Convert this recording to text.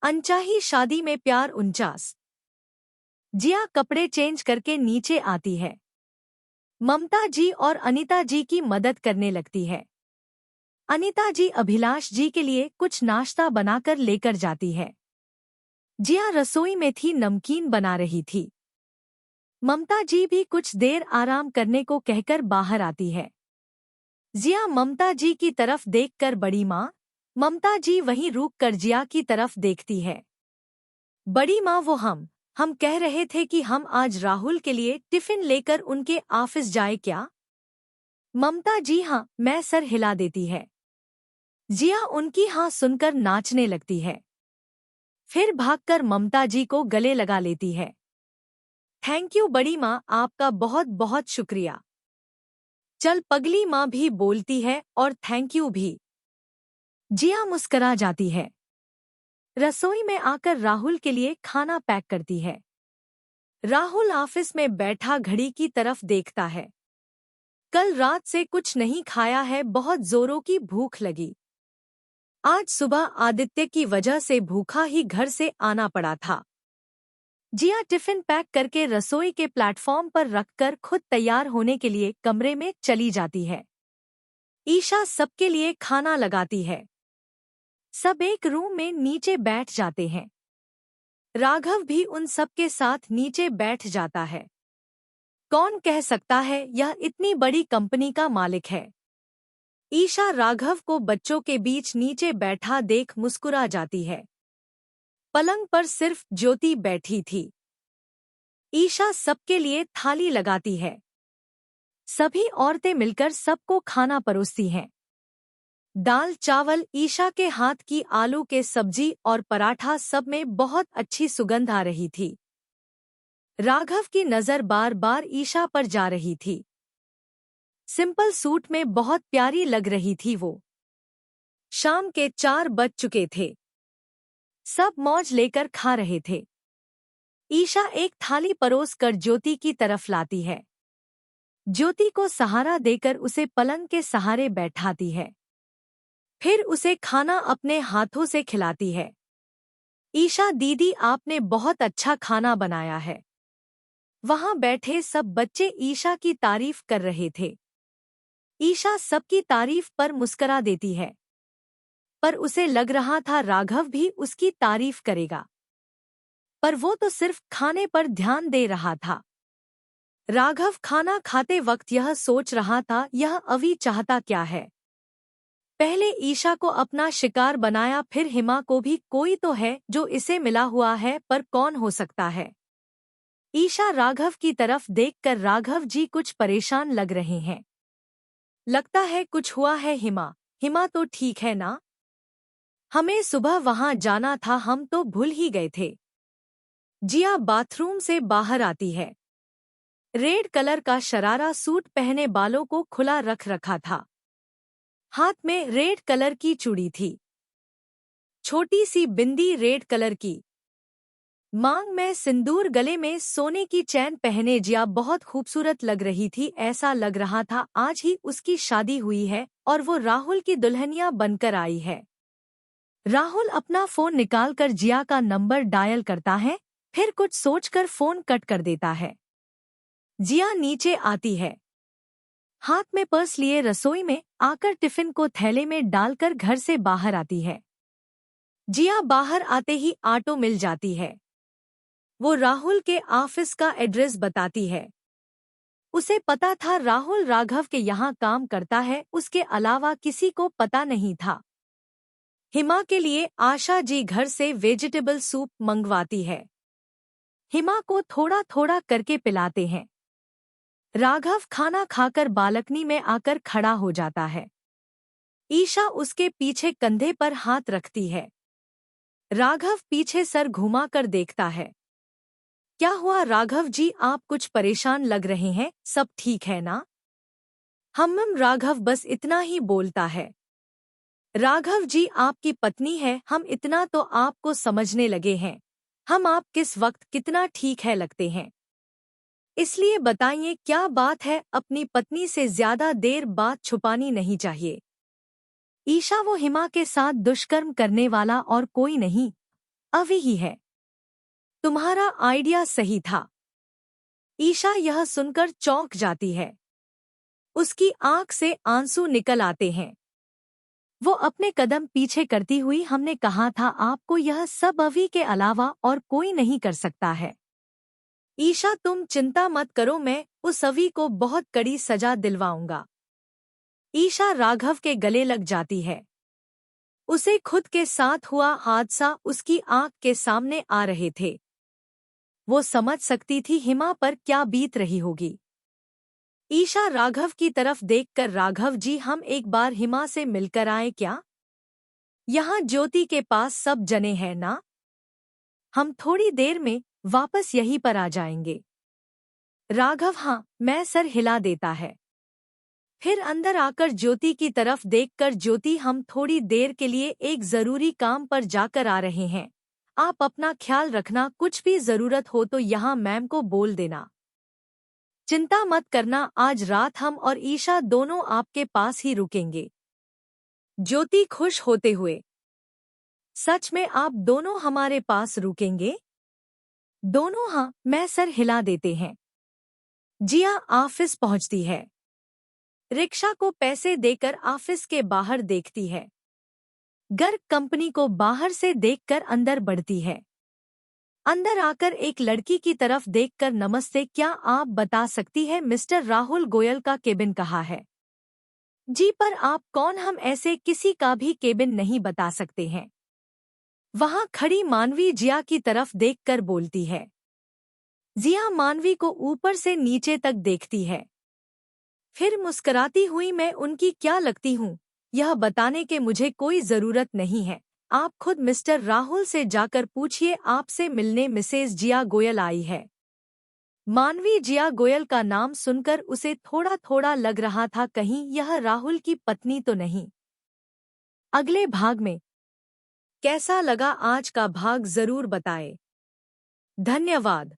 अनचाही शादी में प्यार 49। जिया कपड़े चेंज करके नीचे आती है। ममता जी और अनीता जी की मदद करने लगती है। अनीता जी अभिलाष जी के लिए कुछ नाश्ता बनाकर लेकर जाती है। जिया रसोई में थी, नमकीन बना रही थी। ममता जी भी कुछ देर आराम करने को कहकर बाहर आती है। जिया ममता जी की तरफ देखकर बड़ी माँ, ममता जी वहीं रुक कर जिया की तरफ देखती है। बड़ी माँ, वो हम कह रहे थे कि हम आज राहुल के लिए टिफिन लेकर उनके ऑफिस जाए क्या? ममता जी हाँ, मैं सर हिला देती है। जिया उनकी हाँ सुनकर नाचने लगती है। फिर भागकर ममता जी को गले लगा लेती है। थैंक यू बड़ी माँ, आपका बहुत बहुत शुक्रिया। चल पगली माँ भी बोलती है और थैंक यू भी। जिया मुस्करा जाती है। रसोई में आकर राहुल के लिए खाना पैक करती है। राहुल ऑफिस में बैठा घड़ी की तरफ देखता है। कल रात से कुछ नहीं खाया है, बहुत जोरों की भूख लगी। आज सुबह आदित्य की वजह से भूखा ही घर से आना पड़ा था। जिया टिफिन पैक करके रसोई के प्लेटफॉर्म पर रखकर खुद तैयार होने के लिए कमरे में चली जाती है। ईशा सबके लिए खाना लगाती है। सब एक रूम में नीचे बैठ जाते हैं। राघव भी उन सबके साथ नीचे बैठ जाता है। कौन कह सकता है यह इतनी बड़ी कंपनी का मालिक है? ईशा राघव को बच्चों के बीच नीचे बैठा देख मुस्कुरा जाती है। पलंग पर सिर्फ ज्योति बैठी थी। ईशा सबके लिए थाली लगाती है। सभी औरतें मिलकर सबको खाना परोसती हैं। दाल चावल, ईशा के हाथ की आलू के सब्जी और पराठा, सब में बहुत अच्छी सुगंध आ रही थी। राघव की नजर बार बार ईशा पर जा रही थी। सिंपल सूट में बहुत प्यारी लग रही थी वो। शाम के 4 बज चुके थे। सब मौज लेकर खा रहे थे। ईशा एक थाली परोस कर ज्योति की तरफ लाती है। ज्योति को सहारा देकर उसे पलंग के सहारे बैठाती है। फिर उसे खाना अपने हाथों से खिलाती है। ईशा दीदी, आपने बहुत अच्छा खाना बनाया है। वहां बैठे सब बच्चे ईशा की तारीफ कर रहे थे। ईशा सबकी तारीफ पर मुस्करा देती है, पर उसे लग रहा था राघव भी उसकी तारीफ करेगा, पर वो तो सिर्फ खाने पर ध्यान दे रहा था। राघव खाना खाते वक्त यह सोच रहा था, यह अभी चाहता क्या है? पहले ईशा को अपना शिकार बनाया, फिर हिमा को भी। कोई तो है जो इसे मिला हुआ है, पर कौन हो सकता है? ईशा राघव की तरफ देखकर, राघव जी कुछ परेशान लग रहे हैं। लगता है कुछ हुआ है। हिमा, हिमा तो ठीक है ना? हमें सुबह वहां जाना था, हम तो भूल ही गए थे। जिया बाथरूम से बाहर आती है। रेड कलर का शरारा सूट पहने, बालों को खुला रख रखा था। हाथ में रेड कलर की चूड़ी थी। छोटी सी बिंदी रेड कलर की। मांग में सिंदूर, गले में सोने की चैन पहने जिया बहुत खूबसूरत लग रही थी। ऐसा लग रहा था आज ही उसकी शादी हुई है और वो राहुल की दुल्हनिया बनकर आई है। राहुल अपना फोन निकालकर जिया का नंबर डायल करता है, फिर कुछ सोचकर फोन कट कर देता है। जिया नीचे आती है। हाथ में पर्स लिए रसोई में आकर टिफिन को थैले में डालकर घर से बाहर आती है। जिया बाहर आते ही ऑटो मिल जाती है। वो राहुल के ऑफिस का एड्रेस बताती है। उसे पता था राहुल राघव के यहाँ काम करता है, उसके अलावा किसी को पता नहीं था। हिमा के लिए आशा जी घर से वेजिटेबल सूप मंगवाती है। हिमा को थोड़ा थोड़ा करके पिलाते हैं। राघव खाना खाकर बालकनी में आकर खड़ा हो जाता है। ईशा उसके पीछे कंधे पर हाथ रखती है। राघव पीछे सर घुमाकर देखता है। क्या हुआ राघव जी, आप कुछ परेशान लग रहे हैं, सब ठीक है ना? हम राघव बस इतना ही बोलता है। राघव जी आपकी पत्नी है, हम इतना तो आपको समझने लगे हैं। हम आप किस वक्त कितना ठीक है लगते हैं, इसलिए बताइए क्या बात है? अपनी पत्नी से ज्यादा देर बात छुपानी नहीं चाहिए। ईशा, वो हिमा के साथ दुष्कर्म करने वाला और कोई नहीं। अभी ही है। तुम्हारा आइडिया सही था। ईशा यह सुनकर चौंक जाती है। उसकी आंख से आंसू निकल आते हैं। वो अपने कदम पीछे करती हुई, हमने कहा था आपको, यह सब अभी के अलावा और कोई नहीं कर सकता है। ईशा तुम चिंता मत करो, मैं उस अवी को बहुत कड़ी सजा दिलवाऊंगा। ईशा राघव के गले लग जाती है। उसे खुद के साथ हुआ हादसा उसकी आंख के सामने आ रहे थे। वो समझ सकती थी हिमा पर क्या बीत रही होगी। ईशा राघव की तरफ देखकर, राघव जी हम एक बार हिमा से मिलकर आए क्या? यहाँ ज्योति के पास सब जने हैं ना? हम थोड़ी देर में वापस यहीं पर आ जाएंगे। राघव हाँ, मैं सर हिला देता है। फिर अंदर आकर ज्योति की तरफ देखकर, ज्योति हम थोड़ी देर के लिए एक जरूरी काम पर जाकर आ रहे हैं। आप अपना ख्याल रखना, कुछ भी जरूरत हो तो यहाँ मैम को बोल देना। चिंता मत करना, आज रात हम और ईशा दोनों आपके पास ही रुकेंगे। ज्योति खुश होते हुए, सच में आप दोनों हमारे पास रुकेंगे? दोनों हाँ, मैं सर हिला देते हैं। जिया ऑफिस पहुंचती है। रिक्शा को पैसे देकर ऑफिस के बाहर देखती है। गर्ग कंपनी को बाहर से देखकर अंदर बढ़ती है। अंदर आकर एक लड़की की तरफ देखकर, नमस्ते, क्या आप बता सकती है मिस्टर राहुल गोयल का केबिन कहाँ है? जी पर आप कौन? हम ऐसे किसी का भी केबिन नहीं बता सकते हैं। वहां खड़ी मानवी जिया की तरफ देखकर बोलती है। जिया मानवी को ऊपर से नीचे तक देखती है। फिर मुस्कुराती हुई, मैं उनकी क्या लगती हूँ? यह बताने के मुझे कोई जरूरत नहीं है। आप खुद मिस्टर राहुल से जाकर पूछिए, आपसे मिलने मिसेज जिया गोयल आई है। मानवी जिया गोयल का नाम सुनकर उसे थोड़ा थोड़ा लग रहा था, कहीं यह राहुल की पत्नी तो नहीं। अगले भाग में कैसा लगा आज का भाग जरूर बताएं। धन्यवाद।